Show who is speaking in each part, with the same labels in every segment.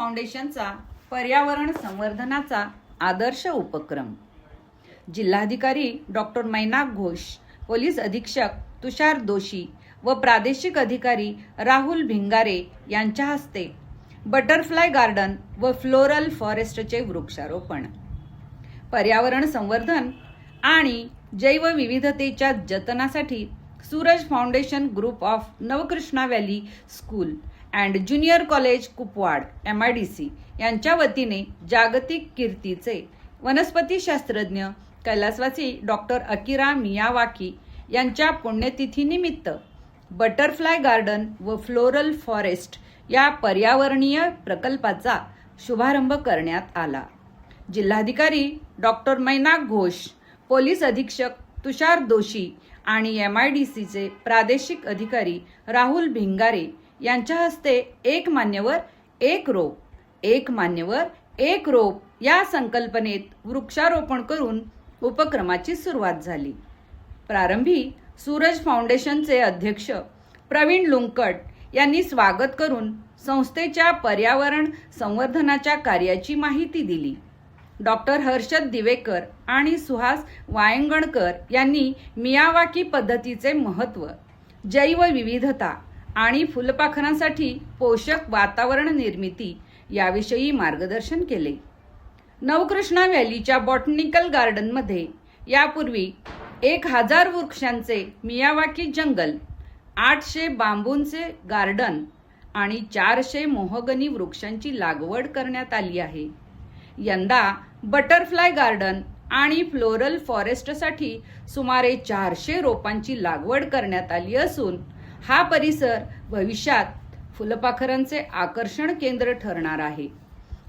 Speaker 1: फाउंडेशनचा पर्यावरण संवर्धनाचा आदर्श उपक्रम. जिल्हाधिकारी डॉक्टर मैनाक घोष, पोलीस अधीक्षक तुषार दोशी व प्रादेशिक अधिकारी राहुल भिंगारे यांच्या हस्ते बटरफ्लाय गार्डन व फ्लोरल फॉरेस्टचे वृक्षारोपण. पर्यावरण संवर्धन आणि जैवविविधतेच्या जतनासाठी Suraj foundation group of Navkrishna valley school and junior college Kupwad MIDC यांच्या वतीने जागतिक कीर्तीचे वनस्पती शास्त्रज्ञ कैलासवासी डॉक्टर अकिरा मियावाकी यांच्या पुण्यतिथीनिमित्त बटरफ्लाय गार्डन व फ्लोरल फॉरेस्ट या पर्यावरणीय प्रकल्पाचा शुभारंभ करण्यात आला. जिल्हाधिकारी डॉक्टर मैनाक घोष, पोलीस अधीक्षक तुषार दोशी आणि MIDCचे प्रादेशिक अधिकारी राहुल भिंगारे यांच्या हस्ते एक मान्यवर एक रोप, एक मान्यवर एक रोप या संकल्पनेत वृक्षारोपण करून उपक्रमाची सुरुवात झाली. प्रारंभी सूरज फाउंडेशनचे अध्यक्ष प्रवीण लुंकट यांनी स्वागत करून संस्थेच्या पर्यावरण संवर्धनाच्या कार्याची माहिती दिली. डॉक्टर हर्षद दिवेकर आणि सुहास वायंगणकर यांनी मियावाकी पद्धतीचे महत्त्व, जैवविविधता आणि फुलपाखरांसाठी पोषक वातावरण निर्मिती याविषयी मार्गदर्शन केले. नवकृष्णा व्हॅलीच्या बॉटनिकल गार्डनमध्ये यापूर्वी 1000 वृक्षांचे मियावाकी जंगल, 800 बांबूंचे गार्डन आणि 400 मोहगनी वृक्षांची लागवड करण्यात आली आहे. यंदा बटरफ्लाय गार्डन आणि फ्लोरल फॉरेस्टसाठी सुमारे 400 रोपांची लागवड करण्यात आली असून हा परिसर भविष्यात फुलपाखरांचे आकर्षण केंद्र ठरणार आहे.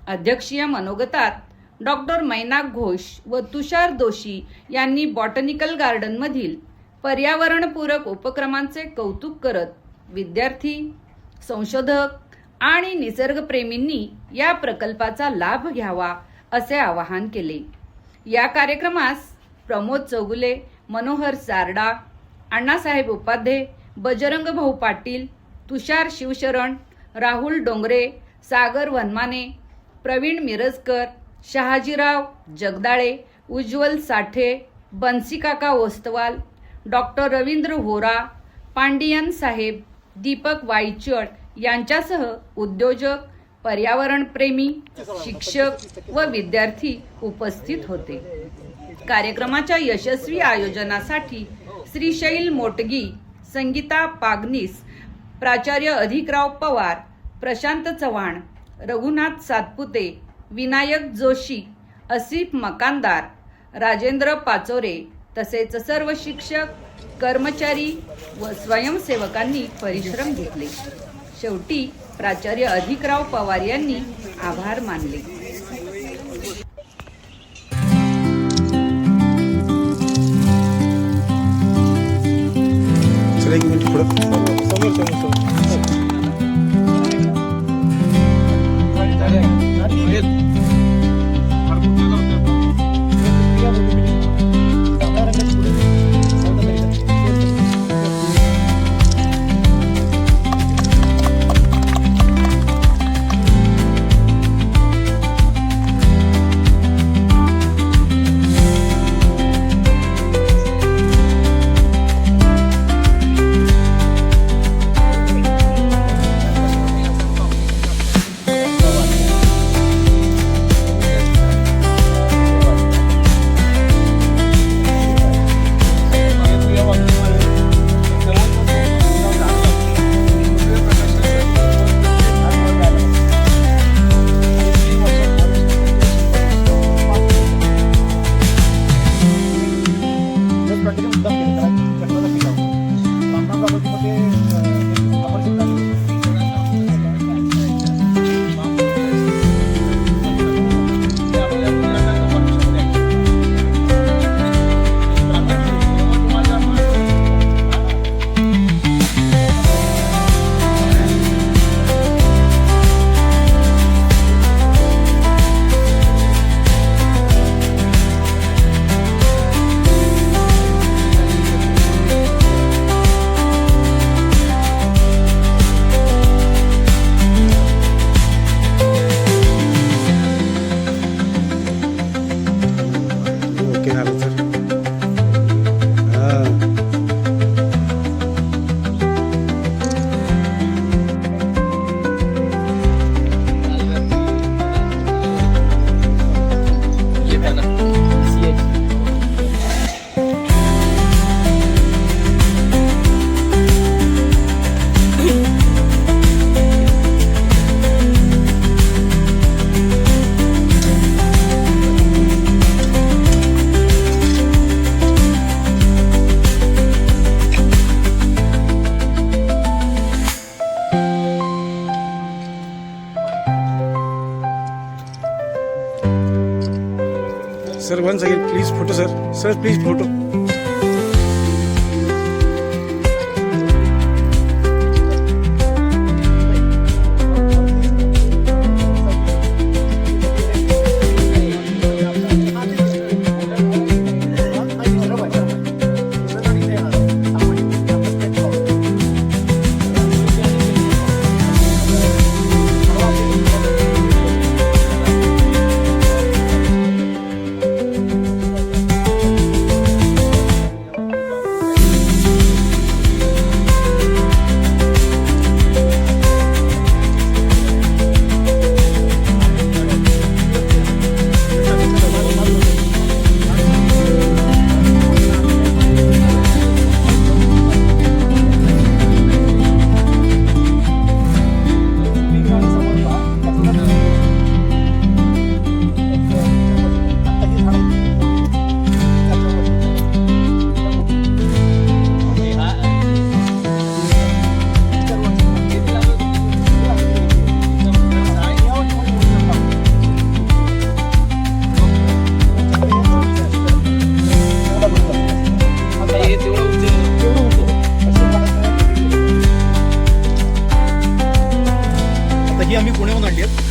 Speaker 1: अध्यक्षीय मनोगतात डॉक्टर मैनाक घोष व तुषार दोशी यांनी बॉटनिकल गार्डनमधील पर्यावरणपूरक उपक्रमांचे कौतुक करत विद्यार्थी, संशोधक आणि निसर्गप्रेमींनी या प्रकल्पाचा लाभ घ्यावा असे आवाहन केले. या कार्यक्रमास प्रमोद चौगुले, मनोहर सारडा, अण्णासाहेब उपाध्ये, बजरंग भाऊ पाटील, तुषार शिवशरण, राहुल डोंगरे, सागर वनमाने, प्रवीण मिरजकर, शहाजीराव जगदाळे, उज्ज्वल साठे, बन्सीकाका ओस्तवाल, डॉक्टर रवींद्र होरा, पांडियन साहेब, दीपक वाईचड यांच्यासह उद्योजक, पर्यावरणप्रेमी, शिक्षक व विद्यार्थी उपस्थित होते. कार्यक्रमाच्या यशस्वी आयोजनासाठी श्रीशैल मोटगी, संगीता पागनीस, प्राचार्य अधिकराव पवार, प्रशांत चव्हाण, रघुनाथ सातपुते, विनायक जोशी, असिफ मकानदार, राजेंद्र पाचोरे तसेच सर्व शिक्षक, कर्मचारी व स्वयंसेवकांनी परिश्रम घेतले. शेवटी प्राचार्य अधिकराव पवार यांनी आभार मानले.
Speaker 2: Sir one second please photo sir please photo. ही आम्ही पुण्याहून आणली आहेत.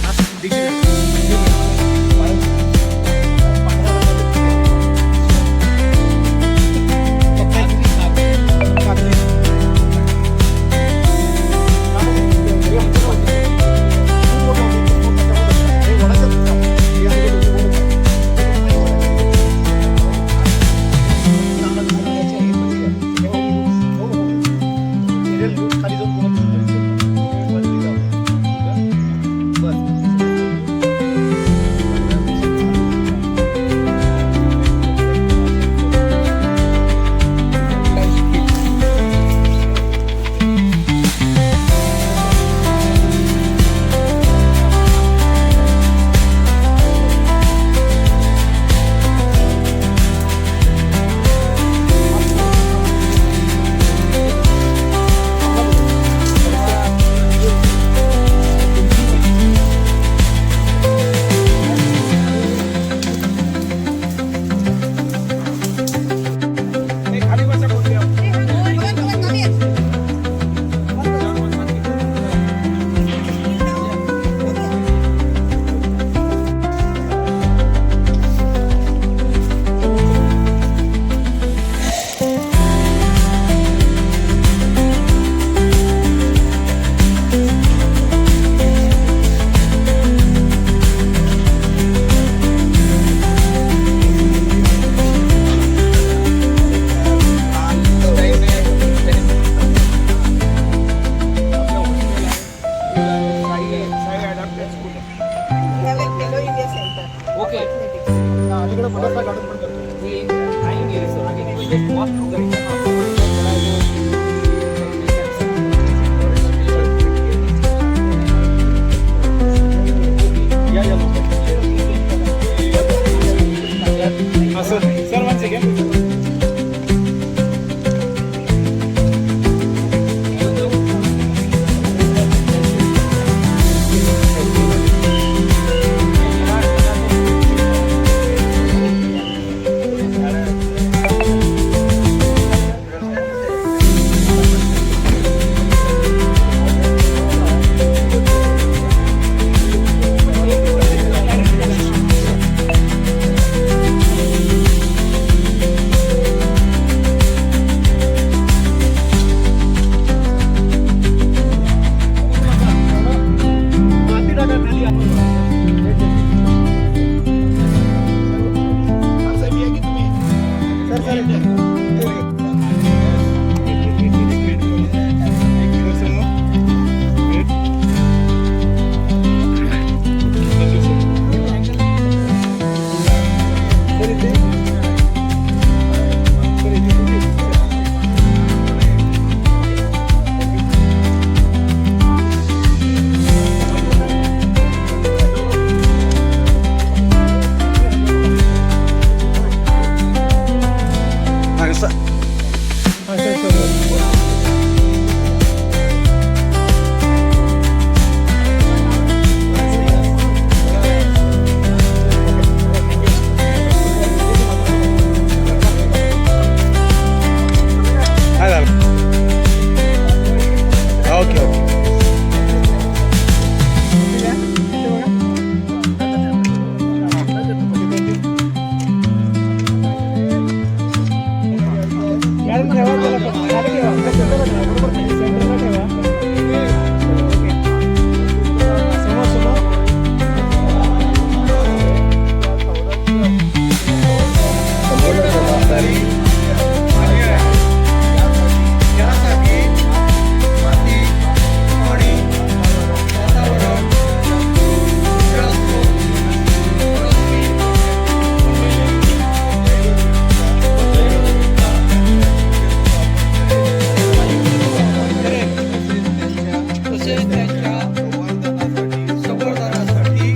Speaker 2: संवर्धनासाठी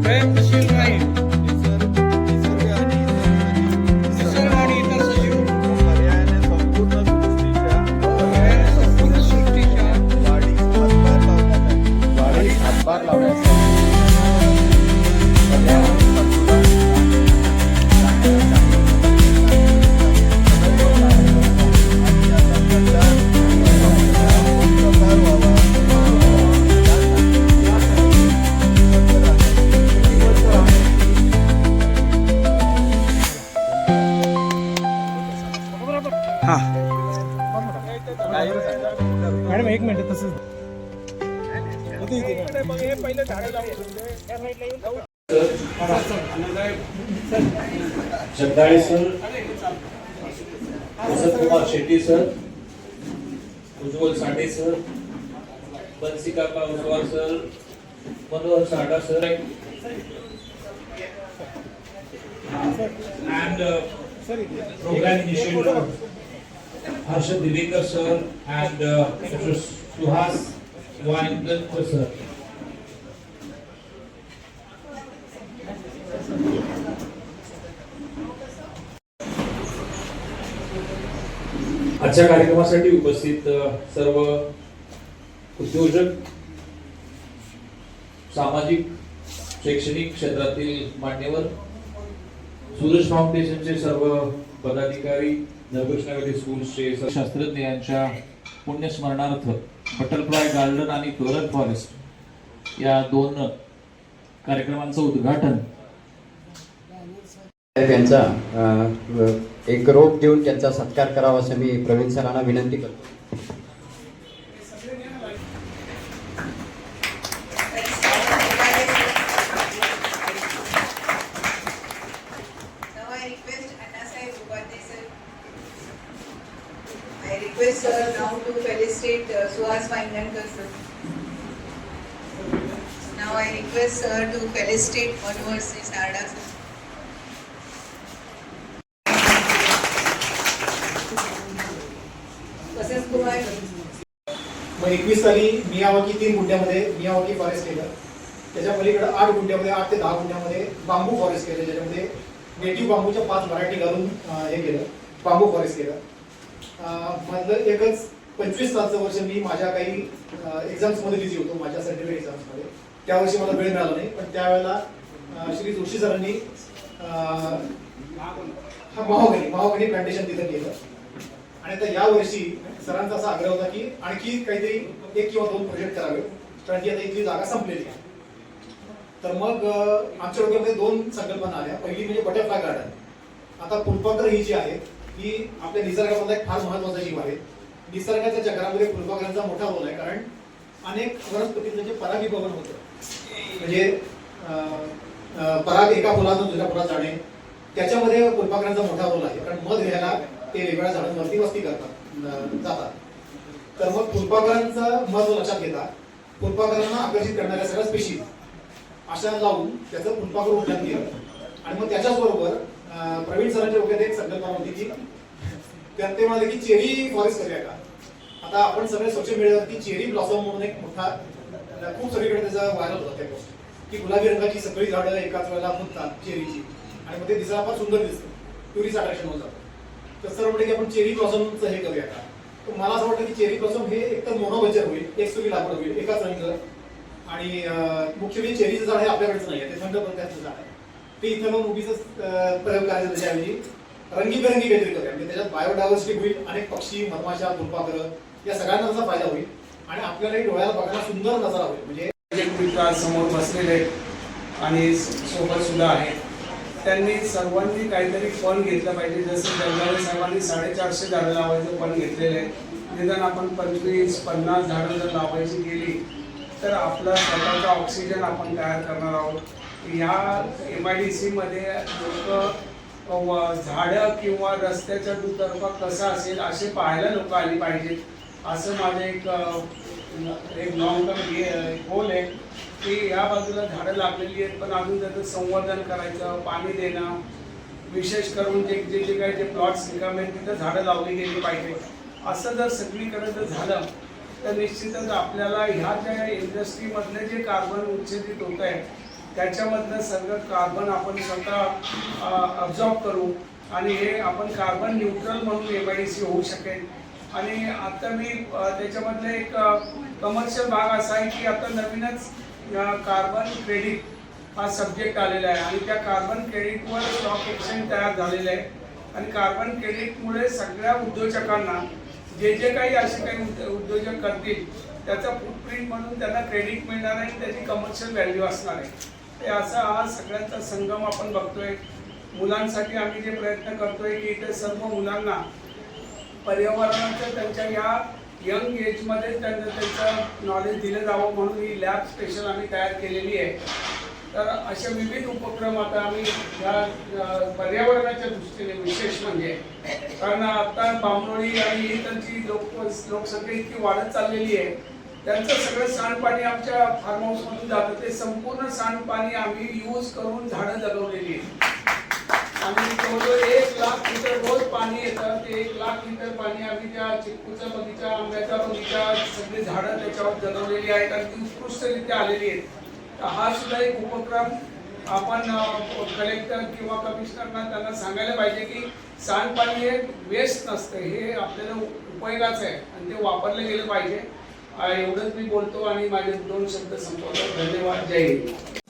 Speaker 2: प्रयत्नशील राहील. निसर्ग आणि इतर सजीव
Speaker 3: पर्यायाने संपूर्ण
Speaker 2: सृष्टीच्या
Speaker 3: वाढीस हातभार लावण्यासाठी पर्यावरण
Speaker 2: हा मॅडम एक मिनिट तसंच
Speaker 4: जगदाळे सर, वसंत कुमार शेट्टी सर, उज्ज्वल सांडे सर, बंसीकाका उसवाल सर, मनोहर साडा sir, and program initiator Harshad Divekar sir and Mr. Suhas Wanindra sir. आजच्या कार्यक्रमासाठी उपस्थित सर्व उद्योजक, सामाजिक शैक्षणिक क्षेत्रातील मान्यवर, सूरज फाउंडेशनचे सर्व पदाधिकारी, नवकृष्णावती स्कूलचे शास्त्रज्ञ यांच्या पुण्यस्मरणार्थ बटरफ्लाय गार्डन आणि फ्लोरल फॉरेस्ट या दोन कार्यक्रमांचं उद्घाटन
Speaker 5: त्यांचा एक रोप देऊन त्यांचा सत्कार करावा असं मी प्रवीण सरांना विनंती करतो.
Speaker 6: I request sir now to felicitate Suhas Wanindra sir. Now I request sir to felicitate Manohar Sarda sir. वसंत कुमार.
Speaker 7: मग 21 साली मियावाकी 3 गुंठ्यामध्ये मियावाकी फॉरेस्ट केलं. त्याच्या पलीकडे 8 गुंठ्यामध्ये 8 ते 10 गुंठ्यामध्ये बांबू फॉरेस्ट केलं, ज्याच्यामध्ये नेटिव्ह बांबूच्या 5 व्हरायटी घालून हे केलं, बांबू फॉरेस्ट केलं. मधलं एकच 25 सालचं वर्ष मी माझ्या काही एक्झाम्समध्ये बिझी होतो, माझ्या सर्टिफिकेट एक्झाम्समध्ये. त्या वर्षी मला वेळ मिळाला नाही, पण त्यावेळेला श्री जोशी सरांनी महागणी प्लांटेशन तिथं केलं. आणि आता या वर्षी सरांचा असा आग्रह होता की आणखी काहीतरी 1 किंवा 2 प्रोजेक्ट करावे, कारण की आता इथली जागा संपलेली आहे. तर मग आमच्या डोक्यामध्ये 2 संकल्पना आल्या. पहिली म्हणजे बटरफ्लाय गार्डन. आता फुलपाखरं ही जी आहेत ही आपल्या निसर्गामधला एक फार महत्वाचा जीव आहे. निसर्गाच्या चक्रामध्ये फुलपाखरांचा मोठा रोल आहे, कारण अनेक वनस्पतींचं जे परागीभवन होतं, म्हणजे पराग एका फुलातून दुसऱ्या फुलात जाणे, त्याच्यामध्ये फुलपाखरांचा मोठा रोल आहे. कारण मध घ्यायला ते वेगवेगळ्या झाडांवरती वस्ती जातात. तर मग फुलपाखरांचं महत्व लक्षात घेता फुलपाखरांना आकर्षित करणाऱ्या सगळ्या स्पेशीज अशा लावून त्याचं फुलपाखर उद्यान केलं. आणि मग त्याच्याच बरोबर प्रवीण सरांच्या डोक्यात एक संकल्पना होती की ते म्हणाले की चेरी फॉरेस्ट करूया का. आता आपण सगळे सोशल मीडियावरती चेरी ब्लॉसम म्हणून एक मोठा खूप सगळीकडे त्याचा व्हायरल होता त्या गोष्टी की गुलाबी रंगाची सगळी झाडं एकाच वेळेला फुटतात चेरीची, आणि मग ते दिसायला फार सुंदर दिसतं, टुरिस्ट अट्रॅक्शन होऊन जातं. तर सर म्हटलं की आपण चेरी ब्लॉसमचं हे करूया का. तर मला असं वाटतं की चेरी ब्लॉसम हे एकतर मोनोकल्चर होईल, एकसुरी लागवड होईल, एकाच रंग. आणि मुख्य म्हणजे चेरीचं झाड हे आपल्याकडेच नाही आहे, ते थंड प्रकारचं झाड आहे. ते इथं मग उगीच प्रयोग करायचा, त्याच्याऐवजी रंगीबेरंगी काहीतरी करूया. म्हणजे त्याच्यात बायोडायव्हर्सिटी होईल, अनेक पक्षी, मधमाशा, फुलपाखरं या सगळ्यांना त्याचा फायदा होईल, आणि आपल्यालाही डोळ्याला बघायला सुंदर नजारा होईल. म्हणजे
Speaker 8: समोर बसलेले आणि सोबत सुद्धा आहेत. त्यांनी सर्वांनी काहीतरी पण घेतलं पाहिजे. जसं जंगारे साहेबांनी 450 झाडं लावायचं पण घेतलेलं आहे. निदान आपण 25-50 झाडं जर लावायची गेली तर आपला स्वतःचा ऑक्सिजन आपण तयार करणार आहोत. ह्या MIDC मध्ये लोक झाडं किंवा रस्त्याच्या दुतर्फा कसा असेल असे पाहायला लोक आली पाहिजेत, असं माझं एक लॉंग टर्म गोल आहे की या बाजूला झाडं लागलेली आहेत पण अजून त्याचं संवर्धन करायचं, पाणी देणं, विशेष करून जे जे जे काही जे प्लॉट्स रिकामे आहेत तिथं झाडं लावली गेली पाहिजे. असं जर सगळीकडे जर झालं तर निश्चितच आपल्याला ह्या ज्या इंडस्ट्रीमधले जे कार्बन उत्सर्जित होत आहे त्याच्यामधलं सगळं कार्बन आपण स्वतः अब्झॉर्ब करू आणि हे आपण कार्बन न्यूट्रल म्हणून MIDC होऊ शकेल. आणि आता मी त्याच्यामधलं एक कमर्शियल भाग असा आहे की आता नवीनच कार्बन क्रेडिट हा सब्जेक्ट आलेला आहे आणि त्या कार्बन क्रेडिटवर स्टॉक एक्सचेंज तयार झालेलं आहे. आणि कार्बन क्रेडिटमुळे सगळ्या उद्योजकांना जे जे काही असे काही उद्योजक करतील त्याचा फुटप्रिंट म्हणून त्यांना क्रेडिट मिळणार आहे आणि त्याची कमर्शियल व्हॅल्यू असणार आहे. ते असा हा सगळ्यांचा संगम आपण बघतोय. मुलांसाठी आम्ही जे प्रयत्न करतोय की इथे सर्व मुलांना पर्यावरणाचं त्यांच्या या यंग एजमध्ये त्यांचं नॉलेज दिलं जावं म्हणून ही लॅब स्पेशल आम्ही तयार केलेली आहे. तर असे विविध उपक्रम आता आम्ही या पर्यावरणाच्या दृष्टीने विशेष म्हणजे कारण आता बांबरोळी आणि इथलची लोकसंख्या इतकी वाढत चाललेली आहे. त्यांचं सगळं सांडपाणी आमच्या फार्म हाऊसमधून जातं. ते संपूर्ण सांडपाणी आम्ही यूज करून झाडं जगवलेली आहेत. आम्ही जवळजवळ 1 लाख लिटर रोज पाणी येतं. ते 1 लाख लिटर पाणी आम्ही त्या चिक्कूचा बगीचा, आंब्याचा बगीचा, सगळी झाडं त्याच्यावर जगवलेली आहेत आणि ती उत्कृष्टरित्या आलेली आहेत. तर हा सुद्धा एक उपक्रम आपण कलेक्टर किंवा कमिशनरना त्यांना सांगायला पाहिजे की सांडपाणी हे वेस्ट नसतं, हे आपल्याला उपयोगाचं आहे आणि ते वापरलं गेलं पाहिजे. एवढंच मी बोलतो आणि माझे 2 शब्द संपवतो. धन्यवाद. जय हिंद.